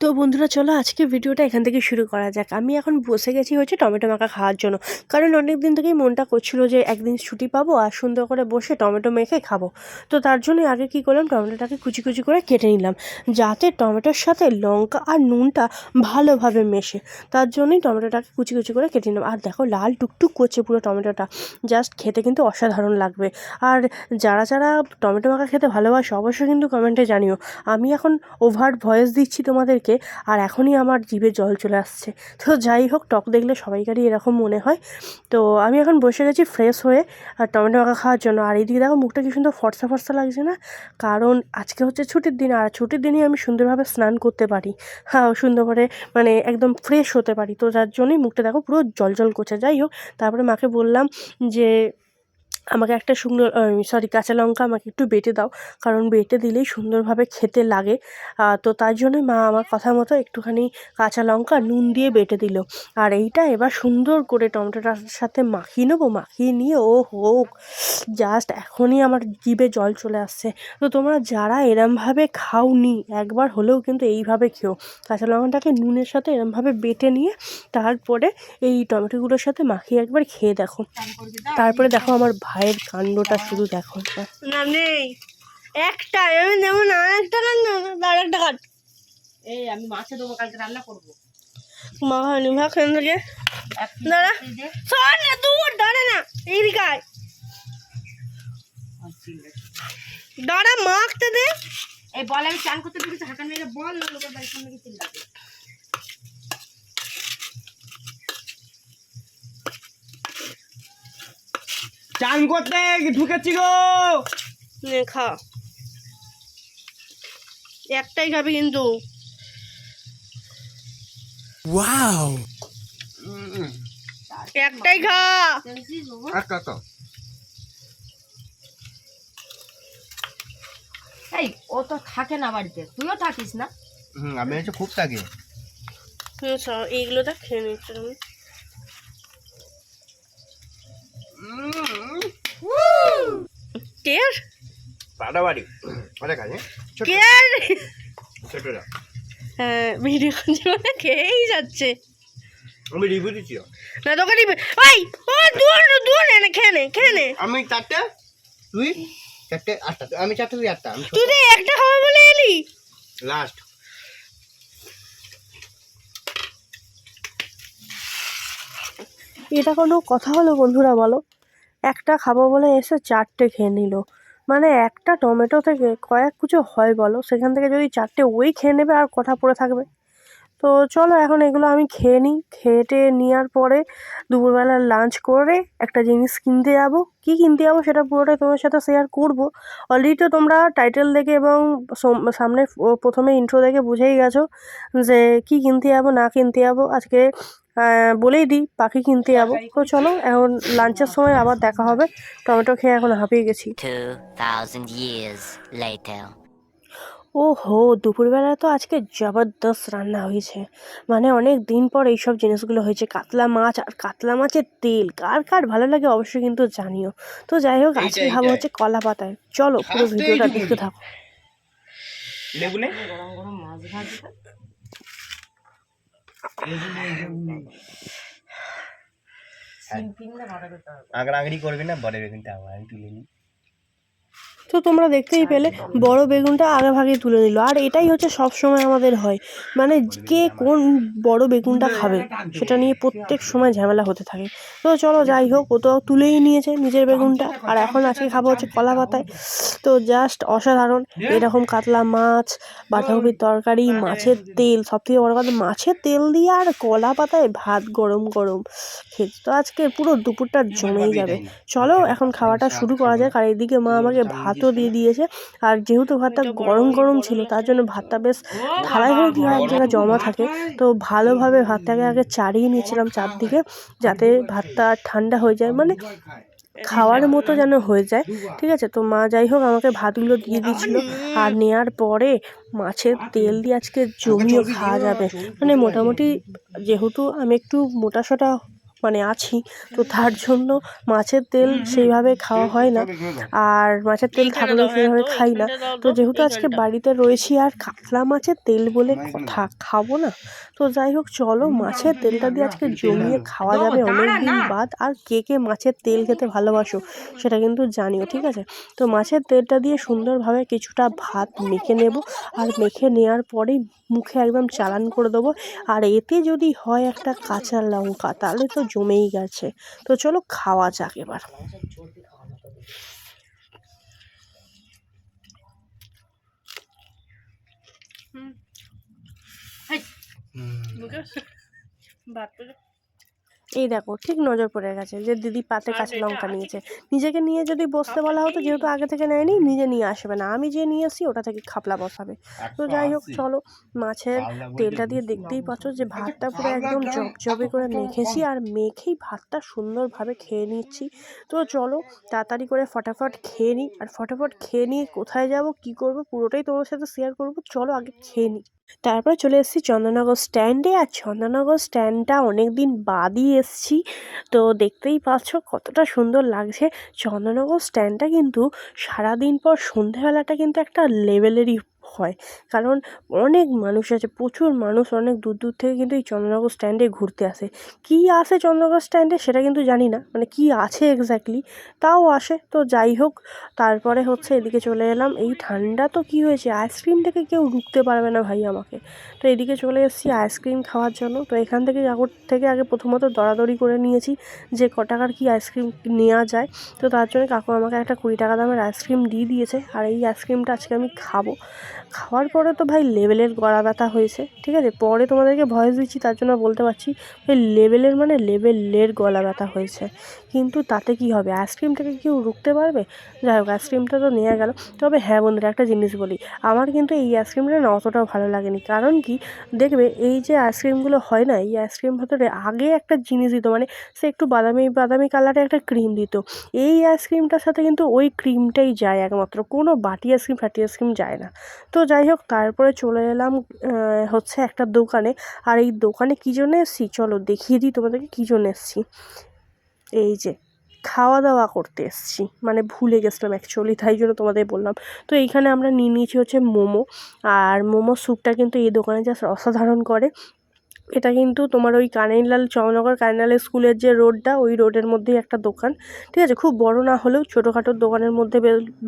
তো বন্ধুরা চলো আজকে ভিডিওটা এখান থেকে শুরু করা যাক। আমি এখন বসে গেছি হচ্ছে টমেটো মাখা খাওয়ার জন্য, কারণ অনেক দিন থেকেই মনটা করছিল যে একদিন ছুটি পাবো আর সুন্দর করে বসে টমেটো মেখে খাবো। তো তার জন্য আগে কি করলাম, টমেটোটাকে কুচি কুচি করে কেটে নিলাম যাতে টমেটোর সাথে লঙ্কা আর নুনটা ভালোভাবে মেশে। তার জন্যই টমেটোটাকে কুচি কুচি করে কেটে নিলাম। আর দেখো লাল টুকটুক করছে পুরো টমেটোটা, জাস্ট খেতে কিন্তু অসাধারণ লাগবে। আর যারা যারা টমেটো মাখা খেতে ভালোবাসে অবশ্যই কিন্তু কমেন্টে জানিও। আমি এখন ওভার ভয়েস দিচ্ছি তোমাদেরকে আর এখনই আমার জিভে জল চলে আসছে। তো যাই হোক, টক দেখলে সবাইকারই এরকম মনে হয়। তো আমি এখন বসে গেছি ফ্রেশ হয়ে আর টমেটো মাখা খাওয়ার জন্য। আর এইদিকে দেখো মুখটা কি সুন্দর ফর্সা ফর্সা লাগছে না, কারণ আজকে হচ্ছে ছুটির দিন আর ছুটির দিনই আমি সুন্দরভাবে স্নান করতে পারি, হ্যাঁ সুন্দর করে মানে একদম ফ্রেশ হতে পারি। তো যার জন্যই মুখটা দেখো পুরো জল জল করছে। যাই হোক, তারপরে মাকে বললাম যে আমাকে একটা শুকনো কাঁচা লঙ্কা আমাকে একটু বেটে দাও, কারণ বেটে দিলেই সুন্দরভাবে খেতে লাগে। তো তার জন্যই মা আমার কথা মতো একটুখানি কাঁচা লঙ্কা নুন দিয়ে বেটে দিল। আর এইটা এবার সুন্দর করে টমেটোটার সাথে মাখিয়ে নেবো, মাখিয়ে নিয়ে ও হোক, জাস্ট এখনই আমার জিভে জল চলে আসছে। তো তোমরা যারা এরমভাবে খাওনি একবার হলেও কিন্তু এইভাবে খেও। কাঁচা লঙ্কাটাকে নুনের সাথে এরমভাবে বেটে নিয়ে তারপরে এই টমেটোগুলোর সাথে মাখিয়ে একবার খেয়ে দেখো। তারপরে দেখো আমার ভাইয়ের কাণ্ডটা শুধু দেখো। না নেই একটা, আমি দেবো না একটা কাণ্ড, আর একটা কাট। এই আমি মাছে দেবো, কালকে রান্না করবো। মা হয়নি ভাগ কেন থেকে দাঁড়া, সর না দূর দাঁড়া না, এই দিকায় দাঁড়া, মাখতে দে। এই বল আমি চান করতে দিয়েছি, হাঁকা মেরে বল না লোকের বাড়ির সামনে গিয়ে চিল্লাবে। চান করতে ঢুকেছি গো। নে খা, একটাই খাবি কিন্তু। ওয়াও, একটাই খা। এই ও তো থাকে না বাড়িতে, তুইও থাকিস না। আমি হচ্ছে খুব থাকি। এইগুলো দেখ খেয়ে নিচ্ছে তুমি। কেয়ার বাড়াবাড়ি অনেক আছে কেয়ার, ছোটরা। হ্যাঁ ভিডিও জীবনে খেয়েই যাচ্ছে। আমি রিভিউ দিচ্ছি না তোকে দিবে ওই ও দূর দূর নে, খেয়ে নে খেয়ে নে। আমি চারটে, তুই চারটে, আটটা। আমি চারটে, তুই আটটা। আমি তুই তো একটা খাওয়া বলে এলি লাস্ট। এটা কোনো কথা হলো বন্ধুরা বলো? একটা খাবো বলে এসে চারটে খেয়ে নিল, মানে একটা টমেটো থেকে কয়েক কুচো হয় বলো? সেখান থেকে যদি চারটে ওই খেয়ে নেবে আর কটা পড়ে থাকবে? তো চলো এখন এগুলো আমি খেয়ে নিই। খেয়ে নেওয়ার পরে দুপুরবেলা লাঞ্চ করে একটা জিনিস কিনতে যাবো। কী কিনতে যাবো সেটা পুরোটাই তোমার সাথে শেয়ার করবো। অলরেডি তো তোমরা টাইটেল দেখে এবং সামনে প্রথমে ইন্ট্রো দেখে বুঝেই গেছো যে কী কিনতে যাবো না কিনতে যাবো। আজকে বলেই দিই, পাখি কিনতে যাবো। তো চলো এখন লাঞ্চের সময় আবার দেখা হবে। টমেটো খেয়ে এখন হাঁপিয়ে গেছি। 2000 years later. ও হো, দুপুরবেলা তো আজকে জবরদস্ত রান্না হয়েছে, মানে অনেক দিন পর এইসব জিনিসগুলো হয়েছে। কাতলা মাছ আর কাতলা মাছের তেল কার কার ভালো লাগে অবশ্যই কিন্তু জানিও। তো যাই হোক, আজকে খাবো হচ্ছে কলা পাতায়। চলো পুরো ভিডিওটা দেখতে থাকো। লেবুনে গরম গরম মাছ ভাজি আগ্রাগড়ি করবি না, বড় বেগুনটা আমি তুলে নিই। তো তোমরা দেখতেই পেলে বড় বেগুনটা আগে ভাগে তুলে নিল। আর এটাই হচ্ছে সব সময় আমাদের হয়, মানে কে কোন বড় বেগুনটা খাবে সেটা নিয়ে প্রত্যেক সময় ঝামেলা হতে থাকে। তো চলো যাই হোক, ও তো তুলেই নিয়েছে নিজের বেগুনটা। আর এখন আজকে খাবো হচ্ছে কলা পাতায়। তো জাস্ট অসাধারণ এরকম কাতলা মাছ, বাঁধাকপির তরকারি, মাছের তেল, সব থেকে বড় কথা মাছের তেল দিয়ে আর কলা পাতায় ভাত গরম গরম খেতে তো আজকে পুরো দুপুরটা জমেই যাবে। চলো এখন খাওয়াটা শুরু করা যাক। আর এদিকে মা আমাকে ভাতও দিয়ে দিয়েছে। আর যেহেতু ভাতটা গরম গরম ছিল তার জন্য ভাতটা বেশ থালায় করে কি হয় এক জায়গায় জমা থাকে, তো ভালোভাবে ভাতটাকে আগে চাড়িয়ে নিয়েছিলাম চারদিকে, যাতে ভাতটা ঠান্ডা হয়ে যায়, মানে খাওয়ার মতো যেন হয়ে যায়। ঠিক আছে, তো মা যাই হোক আমাকে ভাতগুলো দিয়ে দিয়েছিল। আর নেওয়ার পরে মাছের তেল দিয়ে আজকে জমিয়ে খাওয়া যাবে, মানে মোটামুটি যেহেতু আমি একটু মোটাসোটা মানে আছি, তো তার জন্য মাছের তেল সেইভাবে খাওয়া হয় না, আর মাছের তেল থাকলেও সেভাবে খাই না। তো যেহেতু আজকে বাড়িতে রয়েছি আর কাতলা মাছের তেল বলে কথা, খাবো না? তো যাই হোক চলো, মাছের তেলটা দিয়ে আজকে জমিয়ে খাওয়া যাবে অনেক দিন বাদ। আর কে কে মাছের তেল খেতে ভালোবাসো সেটা কিন্তু জানিও, ঠিক আছে? তো মাছের তেলটা দিয়ে সুন্দরভাবে কিছুটা ভাত মেখে নেব, আর মেখে নেওয়ার পরেই মুখে একদম চালান করে দেবো। আর এতে যদি হয় একটা কাঁচা লঙ্কা, তাহলে তো জমেই গেছে। তো চলো খাওয়া যাক এবার। এই দেখো ঠিক নজর পড়ে গেছে যে দিদি পাতে কাঁচা লঙ্কা নিয়েছে। নিজেকে নিয়ে যদি বসতে বলা হতো, যেহেতু আগে থেকে নেয়নি, নিজে নিয়ে আসবে না, আমি যে নিয়ে আসি ওটা থেকে খাপলা বসাবে। তো যাই হোক চলো, মাছের তেলটা দিয়ে দেখতেই পাচ্ছ যে ভাতটা পুরো একদম জবজবে করে মেখেছি, আর মেখেই ভাতটা সুন্দরভাবে খেয়ে নিচ্ছি। তো চলো তাড়াতাড়ি করে ফটাফট খেয়ে নিই, আর ফটাফট খেয়ে নিয়ে কোথায় যাব কি করব পুরোটাই তোমার সাথে শেয়ার করব। চলো আগে খেয়ে নিই। তারপরে চলে এসেছি চন্দননগর স্ট্যান্ডে, আর চন্দননগর স্ট্যান্ডটা অনেক দিন বাদই এসেছি। তো দেখতেই পাচ্ছ কতটা সুন্দর লাগছে। চন্দননগর স্ট্যান্ডটা কিন্তু সারাদিন পর সন্ধেবেলাটা কিন্তু একটা লেভেলেরই হয়, কারণ অনেক মানুষ আছে, প্রচুর মানুষ অনেক দূর দূর থেকে কিন্তু এই চন্দননগর স্ট্যান্ডে ঘুরতে আসে। কী আসে চন্দননগর স্ট্যান্ডে সেটা কিন্তু জানি না, মানে কী আছে এক্স্যাক্টলি, তাও আসে। তো যাই হোক, তারপরে হচ্ছে এদিকে চলে এলাম। এই ঠান্ডা তো কী হয়েছে, আইসক্রিম থেকে কেউ রুখতে পারবে না ভাই আমাকে। তো এদিকে চলে এসেছি আইসক্রিম খাওয়ার জন্য। তো এখান থেকে আগে প্রথমত দরাদরি করে নিয়েছি যে ক টাকার কী আইসক্রিম নেওয়া যায়। তো তার জন্য কাকু আমাকে একটা 20 টাকা দামের আইসক্রিম দিয়ে দিয়েছে, আর এই আইসক্রিমটা আজকে আমি খাবো। খাওয়ার পরে তো ভাই লেভেলের গলা ব্যথা হয়েছে, ঠিক আছে? পরে তোমাদেরকে ভয়েস দিচ্ছি তার জন্য বলতে পারছি, ওই লেভেলের মানে লেভেলের গলা ব্যথা হয়েছে। কিন্তু তাতে কি হবে, আইসক্রিমটাকে কেউ রুখতে পারবে? যাই হোক, আইসক্রিমটা তো নেওয়া গেল। তবে হ্যাঁ বন্ধুরা, একটা জিনিস বলি, আমার কিন্তু এই আইসক্রিমটা না অতটাও ভালো লাগেনি। কারণ কি, দেখবে এই যে আইসক্রিমগুলো হয় না, এই আইসক্রিম ভেতরে আগে একটা জিনিস দিত, মানে সে একটু বাদামি বাদামি কালারের একটা ক্রিম দিত। এই আইসক্রিমটার সাথে কিন্তু ওই ক্রিমটাই যায় একমাত্র, কোনো বাটি আইসক্রিম ফাটি আইসক্রিম যায় না। তো যাই হোক, তারপরে চলে এলাম হচ্ছে একটা দোকানে। আর এই দোকানে কী জন্য এসেছি চলো দেখিয়ে দিই তোমাদেরকে কী জন্য এসেছি। এই যে খাওয়া দাওয়া করতে এসেছি, মানে ভুলে গেছিলাম অ্যাকচুয়ালি, তাই জন্য তোমাদের বললাম। তো এইখানে আমরা নিয়ে নিয়েছি হচ্ছে মোমো, আর মোমো স্যুপটা কিন্তু এই দোকানে জাস্ট অসাধারণ করে। এটা কিন্তু তোমার ওই কানাইলাল, চন্দ্রনগর কানাইলাল স্কুলের যে রোডটা, ওই রোডের মধ্যেই একটা দোকান, ঠিক আছে? খুব বড় না হলেও ছোটোখাটো দোকানের মধ্যে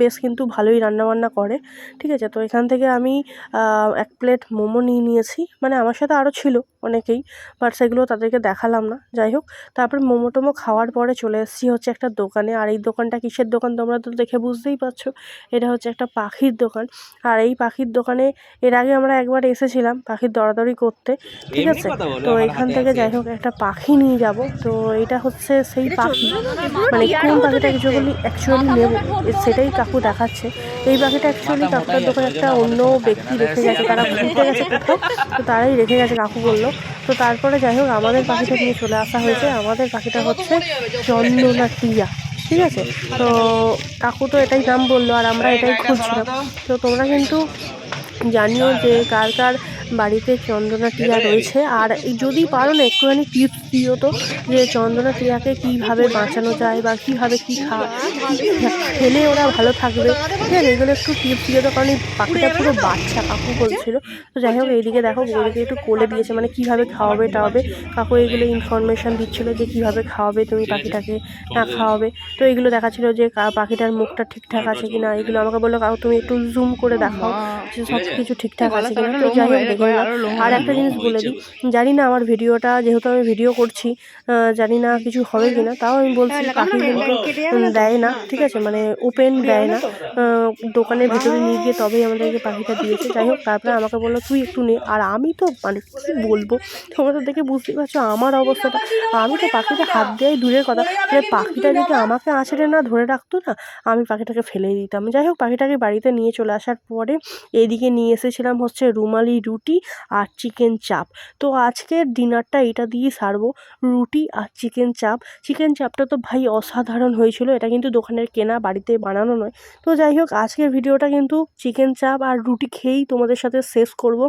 বেশ কিন্তু ভালোই রান্নাবান্না করে, ঠিক আছে? তো এখান থেকে আমি 1 প্লেট মোমো নিয়ে নিয়েছি, মানে আমার সাথে আরও ছিল অনেকেই, বাট সেগুলো তাদেরকে দেখালাম না। যাই হোক, তারপর মোমো টোমো খাওয়ার পরে চলে এসেছি হচ্ছে একটা দোকানে। আর এই দোকানটা কিসের দোকান তোমরা তো দেখে বুঝতেই পারছো, এটা হচ্ছে একটা পাখির দোকান। আর এই পাখির দোকানে এর আগে আমরা একবার এসেছিলাম পাখির দরাদরি করতে, ঠিক আছে? তো এখান থেকে যাই হোক একটা পাখি নিয়ে যাব। তো এটা হচ্ছে সেই পাখি, মানে কোন পাখিটা অ্যাকচুয়ালি নেব সেটাই কাকু দেখাচ্ছে। এই পাখিটা অ্যাকচুয়ালি কাকুটার দোকানে একটা অন্য ব্যক্তি রেখে গেছে, তারা ঘুরতে গেছে কোথাও, তো তারাই রেখে গেছে কাকু বললো। তো তারপরে যাই হোক আমাদের পাখিটা নিয়ে চলে আসা হয়েছে। আমাদের পাখিটা হচ্ছে চন্দনা টিয়া, ঠিক আছে? তো কাকু তো এটাই নাম বললো, আর আমরা এটাই খুঁজছিলাম। তো তোমরা কিন্তু জানিও যে কার কার বাড়িতে চন্দনা টিয়া রয়েছে, আর যদি পারো না একটুখানি টিপস দিও তো, যে চন্দনা টিয়াকে কীভাবে বাঁচানো যায়, বা কীভাবে কী খেলে ওরা ভালো থাকবে, ঠিক আছে? এগুলো একটু টিপস দিও তো, কারণ এই পাখিটা পুরো বাচ্চা, কাকু বলছিল। তো যাই হোক, এইদিকে দেখো বৌদিকে একটু কোলে দিয়েছে, মানে কীভাবে খাওয়াবে টাওয়াবে। কাকু এইগুলো ইনফরমেশান দিচ্ছিলো যে কীভাবে খাওয়াবে তুমি পাখিটাকে, না খাওয়াবে। তো এইগুলো দেখাচ্ছিলো যে পাখিটার মুখটা ঠিকঠাক আছে কিনা, এগুলো আমাকে বললো কাকু তুমি একটু জুম করে দেখাও যে সব কিছু ঠিকঠাক আছে কিনা। তো যাই হোক দেখে নিলাম। আর একটা জিনিস বলে দিই, জানি না আমার ভিডিওটা, যেহেতু আমি ভিডিও করছি, জানি না কিছু হবে কিনা, তাও আমি বলছি পাখি কিন্তু দেয় না, ঠিক আছে? মানে ওপেন দেয় না, দোকানের ভেতরে নিয়ে গিয়ে তবেই আমাদেরকে পাখিটা দিয়েছে। যাই হোক, তারপরে আমাকে বললো তুই একটু নে। আর আমি তো মানে কী বলবো, তোমরা তো দেখে বুঝতেই পারছো আমার অবস্থাটা। আমি তো পাখিটা হাত দেওয়াই দূরের কথা, যে পাখিটা যদি আমাকে আঁচড়ে না ধরে রাখতো না, আমি পাখিটাকে ফেলেই দিতাম। যাই হোক, পাখিটাকে বাড়িতে নিয়ে চলে আসার পরে এদিকে নিয়ে এসেছিলাম হচ্ছে রুমালি রুটি আর চিকেন চাপ। তো আজকের ডিনারটা এটা দিয়েই সারবো, রুটি আর চিকেন চাপ। চিকেন চাপটা তো ভাই অসাধারণ হয়েছিল, এটা কিন্তু দোকানের কেনা, বাড়িতে বানানো নয়। তো যাই হোক, আজকের ভিডিওটা কিন্তু চিকেন চাপ আর রুটি খেয়েই তোমাদের সাথে শেষ করব।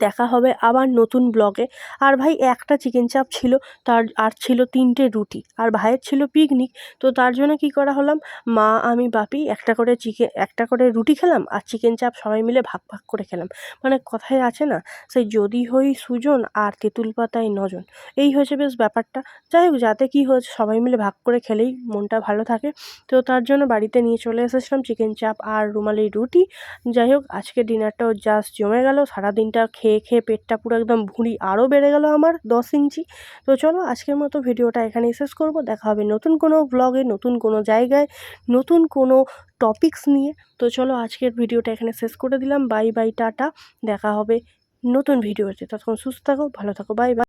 দেখা হবে আবার নতুন ব্লগে। আর ভাই একটা চিকেন চাপ ছিল, আর ছিল 3টে রুটি, আর ভাইয়ের ছিল পিকনিক। তো তার জন্য কি করা হলাম, মা আমি বাপি একটা করে রুটি খেলাম, আর চিকেন চাপ সবাই মিলে ভাগ ভাগ করে খেলাম। মানে কথায় আছে না, সেই যদি হই সুজন আর তেঁতুল পাতায় নজন, এই হয়েছে বেশ ব্যাপারটা। যাই হোক, যাতে কি হয়েছে সবাই মিলে ভাগ করে খেলেই মনটা ভালো থাকে। তো তার জন্য বাড়িতে নিয়ে চলে এসেছিলাম চিকেন চাপ আর রুমালি রুটি। যাই হোক, আজকে ডিনারটাও জাস্ট জমে গেল। সারাদিনটা খেয়ে খেয়ে পেটটা পুরো একদম ভুঁড়ি আরও বেড়ে গেল আমার 10 ইঞ্চি। তো চলো আজকের মতো ভিডিওটা এখানেই শেষ করব। দেখা হবে নতুন কোনো ব্লগে, নতুন কোনো জায়গায়, নতুন কোনো টপিকস নিয়ে। তো চলো আজকের ভিডিওটা এখানে শেষ করে দিলাম। Bye bye, tata. দেখা হবে নতুন ভিডিওতে। ততক্ষণ সুস্থ থাকো, ভালো থাকো, বাই বাই।